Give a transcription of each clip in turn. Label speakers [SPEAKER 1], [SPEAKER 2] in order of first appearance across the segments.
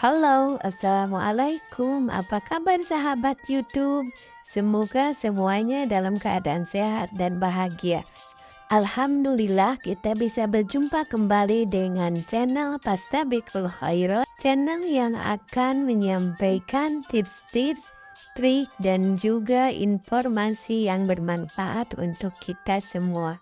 [SPEAKER 1] Halo, Assalamualaikum. Apa kabar sahabat YouTube? Semoga semuanya dalam keadaan sehat dan bahagia. Alhamdulillah kita bisa berjumpa kembali dengan channel Pastabikul Khairat, channel yang akan menyampaikan tips-tips, trik, dan juga informasi yang bermanfaat untuk kita semua.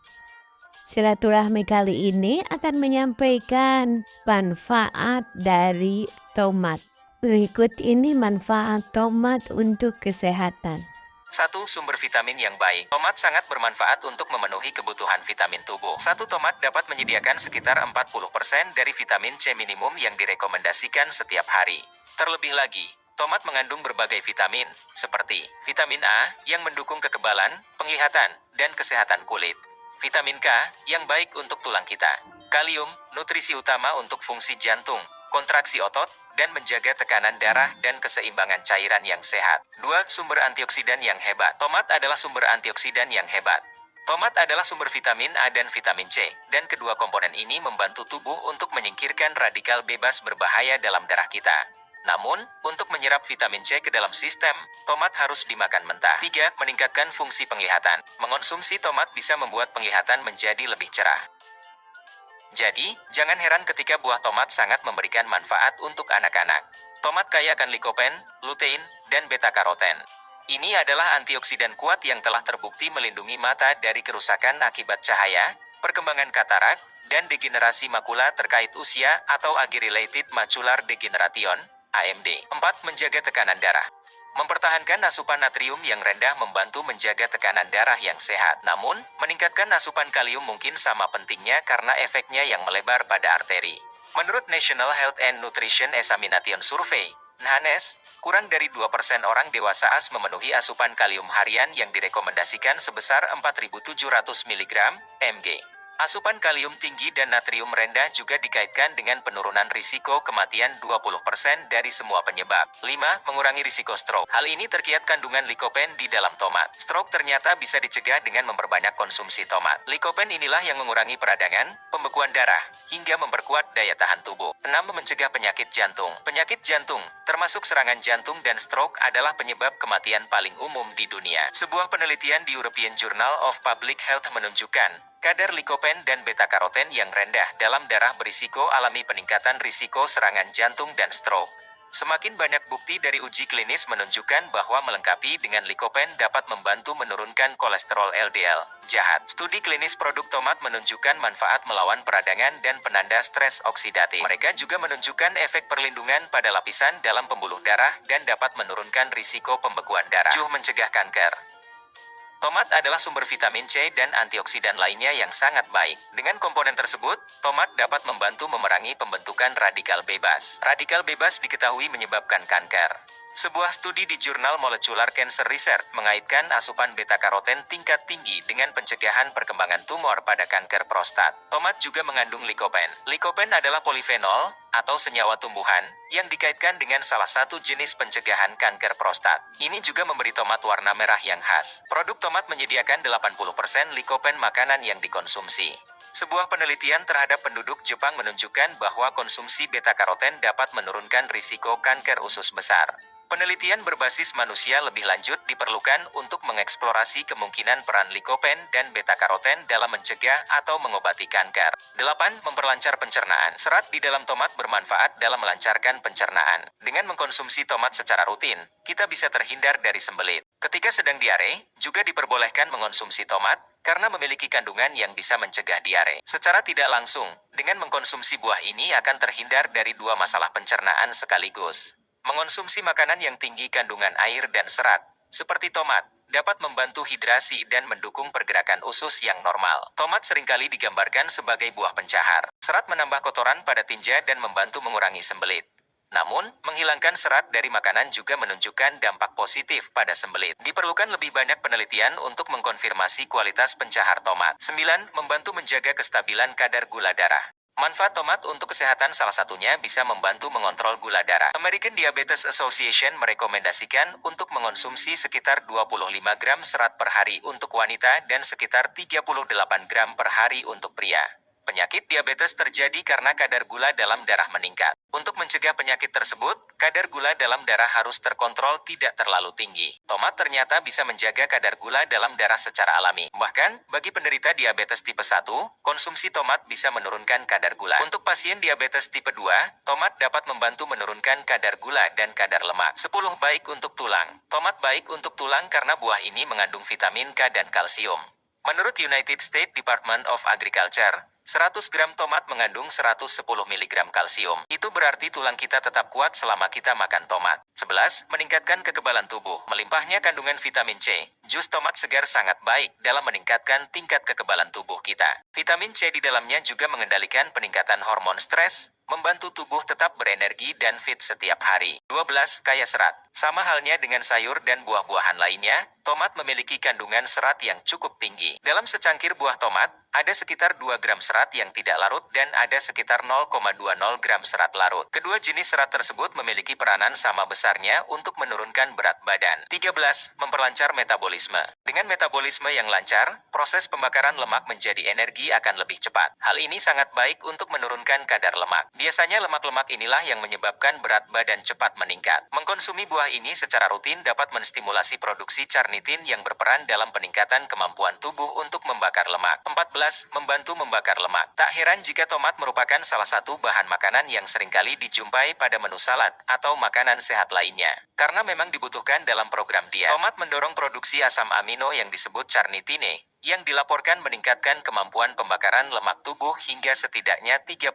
[SPEAKER 1] Silaturahmi kali ini akan menyampaikan manfaat dari tomat. Berikut ini manfaat tomat untuk kesehatan.
[SPEAKER 2] 1. Sumber vitamin yang baik. Tomat sangat bermanfaat untuk memenuhi kebutuhan vitamin tubuh. Satu tomat dapat menyediakan sekitar 40% dari vitamin C minimum yang direkomendasikan setiap hari. Terlebih lagi, tomat mengandung berbagai vitamin, seperti vitamin A yang mendukung kekebalan, penglihatan, dan kesehatan kulit. Vitamin K yang baik untuk tulang kita. Kalium, nutrisi utama untuk fungsi jantung, kontraksi otot, dan menjaga tekanan darah dan keseimbangan cairan yang sehat. 2. Sumber antioksidan yang hebat. Tomat adalah sumber antioksidan yang hebat. Tomat adalah sumber vitamin A dan vitamin C, dan kedua komponen ini membantu tubuh untuk menyingkirkan radikal bebas berbahaya dalam darah kita. Namun, untuk menyerap vitamin C ke dalam sistem, tomat harus dimakan mentah. 3. Meningkatkan fungsi penglihatan. Mengonsumsi tomat bisa membuat penglihatan menjadi lebih cerah. Jadi, jangan heran ketika buah tomat sangat memberikan manfaat untuk anak-anak. Tomat kaya akan likopen, lutein, dan beta-karoten. Ini adalah antioksidan kuat yang telah terbukti melindungi mata dari kerusakan akibat cahaya, perkembangan katarak, dan degenerasi makula terkait usia atau age-related macular degeneration, AMD. 4. Menjaga tekanan darah. Mempertahankan asupan natrium yang rendah membantu menjaga tekanan darah yang sehat. Namun, meningkatkan asupan kalium mungkin sama pentingnya karena efeknya yang melebar pada arteri. Menurut National Health and Nutrition Examination Survey, NHANES, kurang dari 2% orang dewasa AS memenuhi asupan kalium harian yang direkomendasikan sebesar 4.700 mg mg. Asupan kalium tinggi dan natrium rendah juga dikaitkan dengan penurunan risiko kematian 20% dari semua penyebab. 5. Mengurangi risiko stroke. Hal ini terkait kandungan likopen di dalam tomat. Stroke ternyata bisa dicegah dengan memperbanyak konsumsi tomat. Likopen inilah yang mengurangi peradangan, pembekuan darah, hingga memperkuat daya tahan tubuh. 6. Mencegah penyakit jantung. Penyakit jantung, termasuk serangan jantung dan stroke adalah penyebab kematian paling umum di dunia. Sebuah penelitian di European Journal of Public Health menunjukkan kadar likopen dan beta-karoten yang rendah dalam darah berisiko alami peningkatan risiko serangan jantung dan stroke. Semakin banyak bukti dari uji klinis menunjukkan bahwa melengkapi dengan likopen dapat membantu menurunkan kolesterol LDL jahat. Studi klinis produk tomat menunjukkan manfaat melawan peradangan dan penanda stres oksidatif. Mereka juga menunjukkan efek perlindungan pada lapisan dalam pembuluh darah dan dapat menurunkan risiko pembekuan darah. 7. Mencegah kanker. Tomat adalah sumber vitamin C dan antioksidan lainnya yang sangat baik. Dengan komponen tersebut, tomat dapat membantu memerangi pembentukan radikal bebas. Radikal bebas diketahui menyebabkan kanker. Sebuah studi di jurnal Molecular Cancer Research mengaitkan asupan beta-karoten tingkat tinggi dengan pencegahan perkembangan tumor pada kanker prostat. Tomat juga mengandung likopen. Likopen adalah polifenol atau senyawa tumbuhan yang dikaitkan dengan salah satu jenis pencegahan kanker prostat. Ini juga memberi tomat warna merah yang khas. Produk tomat menyediakan 80% likopen makanan yang dikonsumsi. Sebuah penelitian terhadap penduduk Jepang menunjukkan bahwa konsumsi beta-karoten dapat menurunkan risiko kanker usus besar. Penelitian berbasis manusia lebih lanjut diperlukan untuk mengeksplorasi kemungkinan peran likopen dan beta-karoten dalam mencegah atau mengobati kanker. 8. Memperlancar pencernaan. Serat di dalam tomat bermanfaat dalam melancarkan pencernaan. Dengan mengkonsumsi tomat secara rutin, kita bisa terhindar dari sembelit. Ketika sedang diare, juga diperbolehkan mengonsumsi tomat karena memiliki kandungan yang bisa mencegah diare. Secara tidak langsung, dengan mengkonsumsi buah ini akan terhindar dari dua masalah pencernaan sekaligus. Mengonsumsi makanan yang tinggi kandungan air dan serat, seperti tomat, dapat membantu hidrasi dan mendukung pergerakan usus yang normal. Tomat seringkali digambarkan sebagai buah pencahar. Serat menambah kotoran pada tinja dan membantu mengurangi sembelit. Namun, menghilangkan serat dari makanan juga menunjukkan dampak positif pada sembelit. Diperlukan lebih banyak penelitian untuk mengkonfirmasi kualitas pencahar tomat. 9. Membantu menjaga kestabilan kadar gula darah. Manfaat tomat untuk kesehatan salah satunya bisa membantu mengontrol gula darah. American Diabetes Association merekomendasikan untuk mengonsumsi sekitar 25 gram serat per hari untuk wanita dan sekitar 38 gram per hari untuk pria. Penyakit diabetes terjadi karena kadar gula dalam darah meningkat. Untuk mencegah penyakit tersebut, kadar gula dalam darah harus terkontrol tidak terlalu tinggi. Tomat ternyata bisa menjaga kadar gula dalam darah secara alami. Bahkan, bagi penderita diabetes tipe 1, konsumsi tomat bisa menurunkan kadar gula. Untuk pasien diabetes tipe 2, tomat dapat membantu menurunkan kadar gula dan kadar lemak. 10. Baik untuk tulang. Tomat baik untuk tulang karena buah ini mengandung vitamin K dan kalsium. Menurut United States Department of Agriculture, 100 gram tomat mengandung 110 mg kalsium. Itu berarti tulang kita tetap kuat selama kita makan tomat. 11. Meningkatkan kekebalan tubuh. Melimpahnya kandungan vitamin C, jus tomat segar sangat baik dalam meningkatkan tingkat kekebalan tubuh kita. Vitamin C di dalamnya juga mengendalikan peningkatan hormon stres, membantu tubuh tetap berenergi dan fit setiap hari. 12. Kaya serat. Sama halnya dengan sayur dan buah-buahan lainnya, tomat memiliki kandungan serat yang cukup tinggi. Dalam secangkir buah tomat, ada sekitar 2 gram serat yang tidak larut dan ada sekitar 0,20 gram serat larut. Kedua jenis serat tersebut memiliki peranan sama besarnya untuk menurunkan berat badan. 13. Memperlancar metabolisme. Dengan metabolisme yang lancar, proses pembakaran lemak menjadi energi akan lebih cepat. Hal ini sangat baik untuk menurunkan kadar lemak. Biasanya lemak-lemak inilah yang menyebabkan berat badan cepat meningkat. Mengkonsumi buah ini secara rutin dapat menstimulasi produksi carnitin yang berperan dalam peningkatan kemampuan tubuh untuk membakar lemak. 14. Membantu membakar lemak. Tak heran jika tomat merupakan salah satu bahan makanan yang seringkali dijumpai pada menu salad atau makanan sehat lainnya. Karena memang dibutuhkan dalam program diet. Tomat mendorong produksi asam amino yang disebut carnitine, yang dilaporkan meningkatkan kemampuan pembakaran lemak tubuh hingga setidaknya 30%.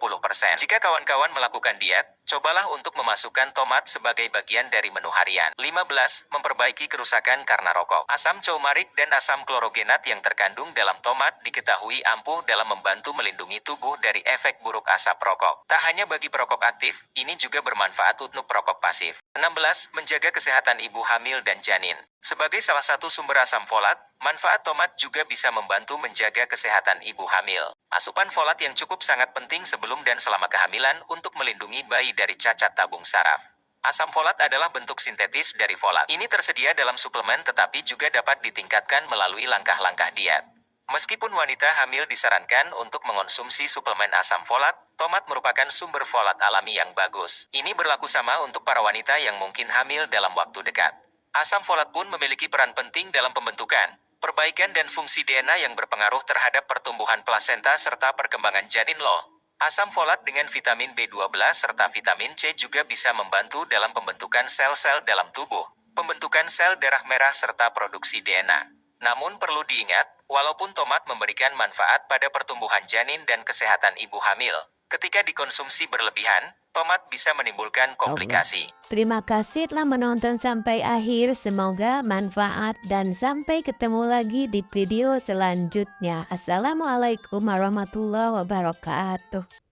[SPEAKER 2] Jika kawan-kawan melakukan diet, cobalah untuk memasukkan tomat sebagai bagian dari menu harian. 15. Memperbaiki kerusakan karena rokok. Asam coumarik dan asam klorogenat yang terkandung dalam tomat diketahui ampuh dalam membantu melindungi tubuh dari efek buruk asap rokok. Tak hanya bagi perokok aktif, ini juga bermanfaat untuk perokok pasif. 16. Menjaga kesehatan ibu hamil dan janin. Sebagai salah satu sumber asam folat, manfaat tomat juga bisa membantu menjaga kesehatan ibu hamil. Asupan folat yang cukup sangat penting sebelum dan selama kehamilan untuk melindungi bayi dari cacat tabung saraf. Asam folat adalah bentuk sintetis dari folat. Ini tersedia dalam suplemen tetapi juga dapat ditingkatkan melalui langkah-langkah diet. Meskipun wanita hamil disarankan untuk mengonsumsi suplemen asam folat, tomat merupakan sumber folat alami yang bagus. Ini berlaku sama untuk para wanita yang mungkin hamil dalam waktu dekat. Asam folat pun memiliki peran penting dalam pembentukan, perbaikan dan fungsi DNA yang berpengaruh terhadap pertumbuhan plasenta serta perkembangan janin loh. Asam folat dengan vitamin B12 serta vitamin C juga bisa membantu dalam pembentukan sel-sel dalam tubuh, pembentukan sel darah merah serta produksi DNA. Namun perlu diingat, walaupun tomat memberikan manfaat pada pertumbuhan janin dan kesehatan ibu hamil, ketika dikonsumsi berlebihan, tomat bisa menimbulkan komplikasi.
[SPEAKER 1] Terima kasih telah menonton sampai akhir. Semoga manfaat dan sampai ketemu lagi di video selanjutnya. Assalamualaikum warahmatullahi wabarakatuh.